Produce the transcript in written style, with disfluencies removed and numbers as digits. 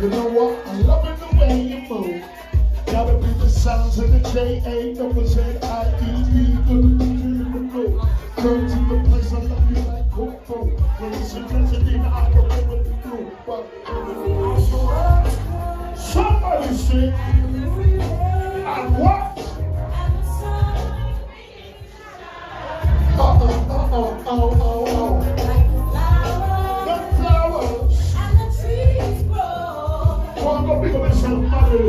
You know what? I'm loving the way you move. Gotta be the sounds of the J-A-Z-Z-I-E-D. Come to the place I love you like Coco. When you see Resident, I don't know what to do. But somebody say, and what? Oh. The flowers. And the trees grow. Oh, I'm gonna pick up somebody.